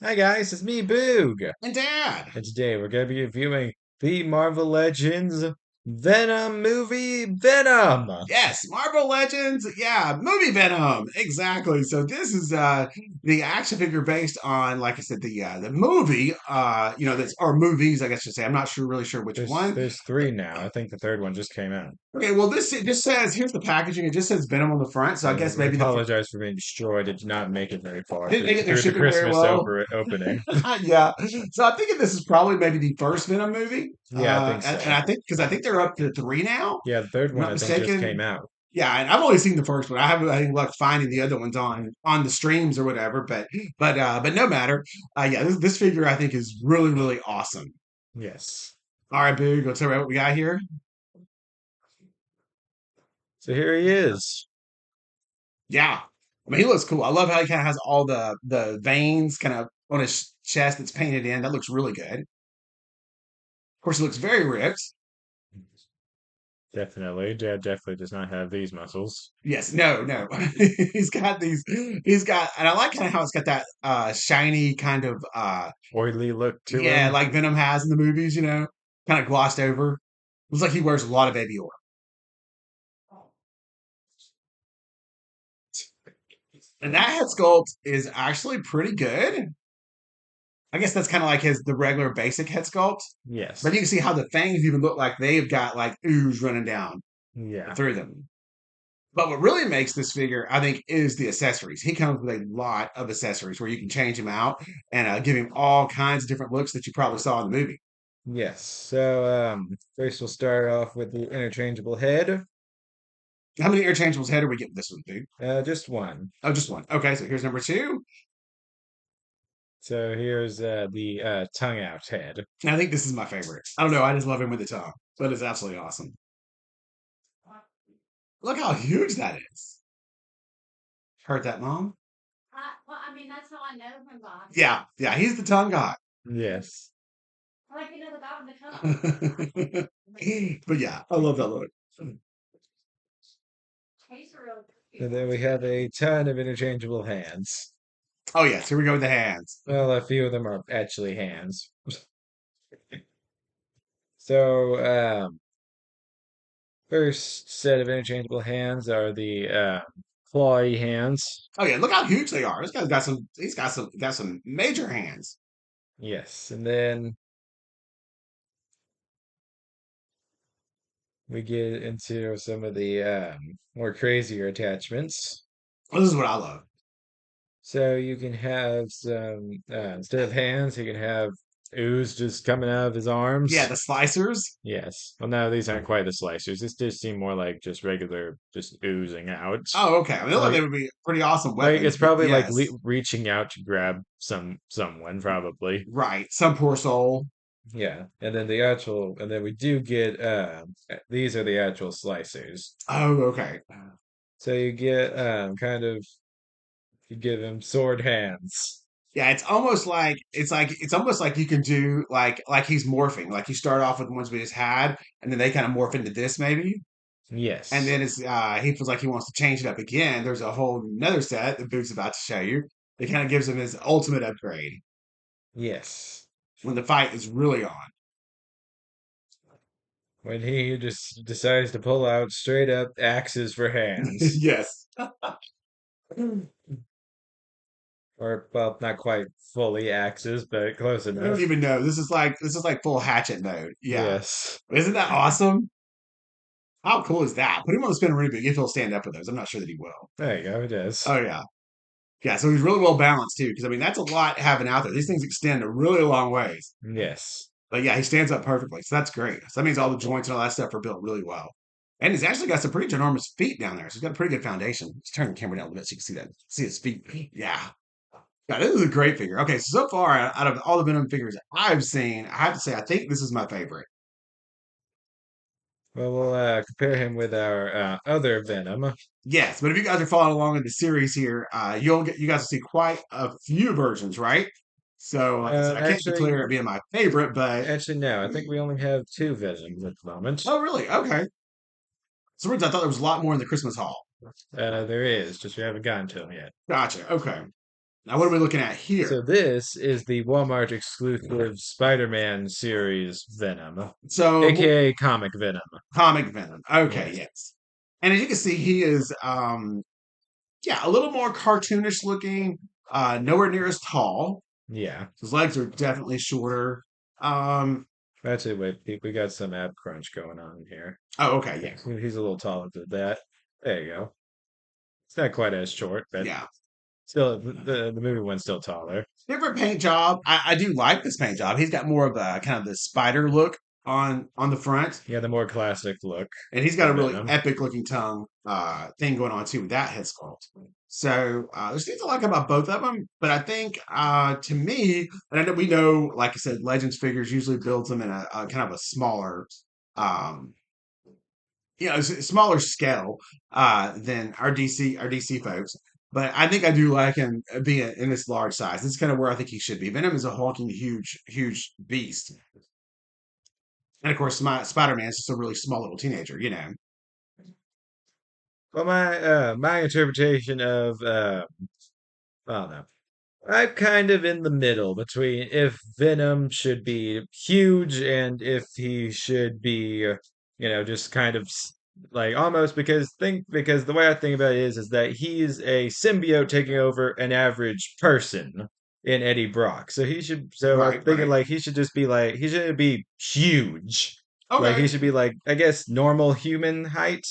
Hi guys, it's me, Boog, And Dad. and today we're going to be reviewing the Marvel Legends Venom movie, Venom. Yes, Marvel Legends. Yeah, movie Venom. Exactly. So this is the action figure based on, like I said, the movie. That's or movies, I guess I should say. I'm not really sure which There's one. there's three now. I think the third one just came out. Okay, well this it just says here's the packaging. It just says Venom on the front. So I guess We maybe apologize for being destroyed. It did not make it very far didn't make it their through the shipping very Christmas well. opening. Yeah. So I'm thinking this is probably maybe the first Venom movie. Yeah, I think And so. I think because I think they're up to three now. If Yeah, the third I'm one not I think just came mistaken. out. Yeah, and I've only seen the first one. I haven't any luck finding the other ones on the streams or whatever. But no matter. Yeah, this figure I think is really awesome. Yes. All right, Boo, go tell me what we got here. So here he is. Yeah, I mean he looks cool. I love how he kind of has all the veins kind of on his chest that's painted in. That looks really good. Of course, he looks very ripped. Definitely. Dad definitely does not have these muscles. Yes, no. He's got these. He's got, and I like kind of how it's got that shiny kind of Oily look to yeah, him. like Venom has in the movies. Kind of glossed over. Looks like he wears a lot of baby oil. And that head sculpt is actually pretty good. I guess that's kind of like the regular basic head sculpt. But Yes. you can see how the fangs even look like they've got like ooze running down Yeah. through them. But what really makes this figure, I think, is the accessories. He comes with a lot of accessories where you can change him out and give him all kinds of different looks that you probably saw in the movie. Yes. So first we'll start off with the interchangeable head. How many interchangeables head are we getting this one, dude? Just one. Oh, just one. Okay, so here's number two. So here's the tongue out head. And I think this is my favorite. I don't know. I just love him with the tongue, but it's absolutely awesome. Look how huge that is. Heard that, Mom? Yeah, he's the tongue guy. Yes. But yeah, I love that look. And then we have a ton of interchangeable hands. Oh yes, here we go with the hands. Well, a few of them are actually hands. So first set of interchangeable hands are the clawy hands. Oh yeah, look how huge they are. This guy's got some. He's got some major hands. Yes. And then we get into some of the more crazier attachments. Well, this is what I love. So you can have some, instead of hands, you can have ooze just coming out of his Yeah, arms. the slicers. Yes. Well, no, these aren't quite the slicers. This does seem more like just regular, just oozing out. Oh, okay. I mean, look, they Like, would be pretty awesome like weapons, it's but probably like yes, reaching out to grab someone, probably. right. Some poor soul. Yeah. And then we do get, these are the actual slicers. Oh, okay. So you get, you give him sword hands. Yeah, it's almost like you can do like he's morphing. Like you start off with the ones we just had, and then they kind of morph into this maybe, and Yes. then it's he feels like he wants to change it up again. There's a whole another set that Boog's about to show you. It kind of gives him his ultimate upgrade Yes. when the fight is really on. When he just decides to pull out straight up axes for hands. Yes. Or, well, not quite fully axes, but close I don't enough. even know. This is like full hatchet mode. Yeah. Yes. Isn't that awesome? How cool is that? Put him on the spinning Rubik if he'll stand up with those. I'm not sure that he will. There you go, it is. Oh yeah. Yeah, so he's really well balanced too, because I mean that's a lot having out there. These things extend a really long ways. Yes. But yeah, he stands up perfectly. So that's great. So that means all the joints and all that stuff are built really well. And he's actually got some pretty ginormous feet down there. So he's got a pretty good foundation. Let's turn the camera down a little bit so you can see that. See his feet. Yeah. Yeah, this is a great figure. Okay, so far out of all the Venom figures I've seen, I have to say I think this is my favorite. Well, we'll compare him with our other Venom. Yes, but if you guys are following along in the series here, you guys will see quite a few versions, right? So, like I said, I can't Actually, declare it being my favorite, but no. I think we only have two Venoms at the moment. oh, really? Okay. So, I thought there was a lot more in the Christmas haul. There is, just we haven't gotten to him yet. Gotcha. Okay. Now, what are we looking at here? So this is the Walmart exclusive Spider-Man series Venom, So, aka Comic Venom. comic Venom. Okay, Yes. yes. And as you can see, he is, yeah, a little more cartoonish looking, nowhere near as tall. Yeah. His legs are definitely shorter. Um, Actually, wait, we got some ab crunch going on here. oh, okay, yeah, He's a little taller than that. There you go. It's not quite as short, but yeah. still, the movie one's still taller. Different paint job. I do like this paint job. He's got more of a kind of the spider look on the front, Yeah, the more classic look and he's got for a really Venom. epic looking tongue thing going on too with that head sculpt. So there's things I like about both of them, but I think to me, and I know we know, like I said, Legends figures usually builds them in a kind of a smaller, um, smaller scale than our DC folks. But I think I do like him being in this large size. This is kind of where I think he should be. Venom is a hulking, huge beast, and of course, my Spider-Man is just a really small little teenager. Well, my interpretation of I don't know. I'm kind of in the middle between if Venom should be huge and if he should be, just kind of like almost because the way I think about it is that he's a symbiote taking over an average person in Eddie Brock. So I'm Right, thinking right. like he shouldn't be huge. Like he Okay, should be like I guess normal human height.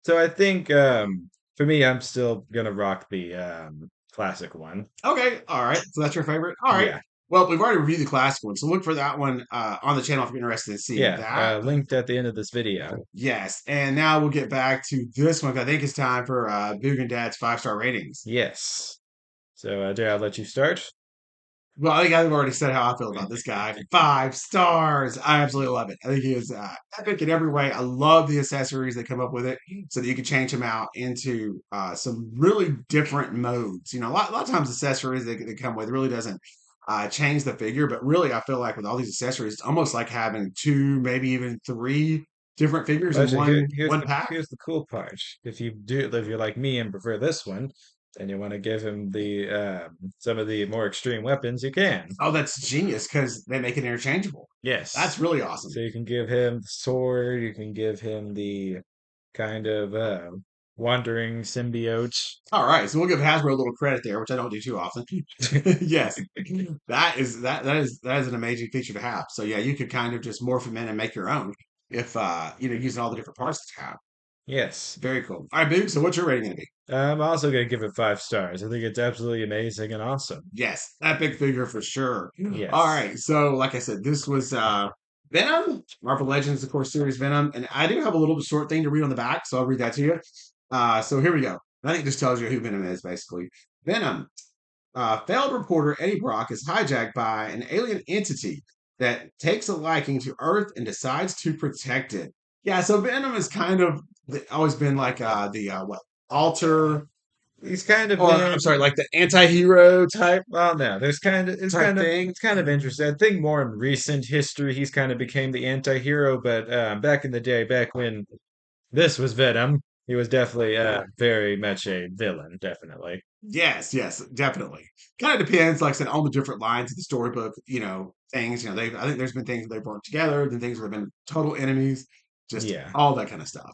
So I think for me I'm still gonna rock the classic one. okay, all right. So that's your favorite. All right. Yeah. Well, we've already reviewed the classic one, so look for that one on the channel if you're interested in seeing Yeah, that. linked at the end of this video. Yes, and now we'll get back to this one. 'Cause I think it's time for Boog and Dad's 5-star ratings. Yes. So, Jay, I'll let you start. Well, I think I've already said how I feel about this guy. 5 stars. I absolutely love it. I think he is epic in every way. I love the accessories that come up with it, so that you can change him out into some really different modes. A lot of times accessories that come with really doesn't change the figure, but really I feel like with all these accessories, it's almost like having two, maybe even three different figures Well, in actually, one pack. here's the cool part. If you're like me and prefer this one, and you want to give him the some of the more extreme weapons, you can. Oh, that's genius because they make it interchangeable. That's Yes. really awesome. So you can give him the sword. You can give him the kind of wandering symbiote. All right, so we'll give Hasbro a little credit there, which I don't do too often. Yes, that is an amazing feature to have. So yeah, you could kind of just morph them in and make your own if using all the different parts that you have. Yes. Very cool. All right, Boog. So what's your rating going to be? I'm also gonna give it 5 stars. I think it's absolutely amazing and awesome. Yes, epic figure for sure. All Yes. right, so like I said, this was Venom, Marvel Legends, of course, series Venom, and I do have a little short thing to read on the back, so I'll read that to you. So here we go. I think it just tells you who Venom is, basically. Venom. Failed reporter Eddie Brock is hijacked by an alien entity that takes a liking to Earth and decides to protect it. Yeah, so Venom has kind of always been like the what alter, He's kind of or I'm been sorry, like the anti-hero well, no, type thing. it's kind of interesting. I think more in recent history he's kind of became the anti-hero, but back in the day, back when this was Venom, he was definitely very much a villain, definitely. Yes, yes, definitely. Kind of depends, like I said, on the different lines of the storybook, things. They I think there's been things they've worked together, then things that have been total enemies, just Yeah. all that kind of stuff.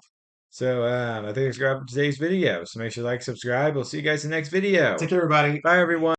So I think that's wrap up today's video. So make sure to like, subscribe. We'll see you guys in the next video. Take care, everybody. Bye everyone.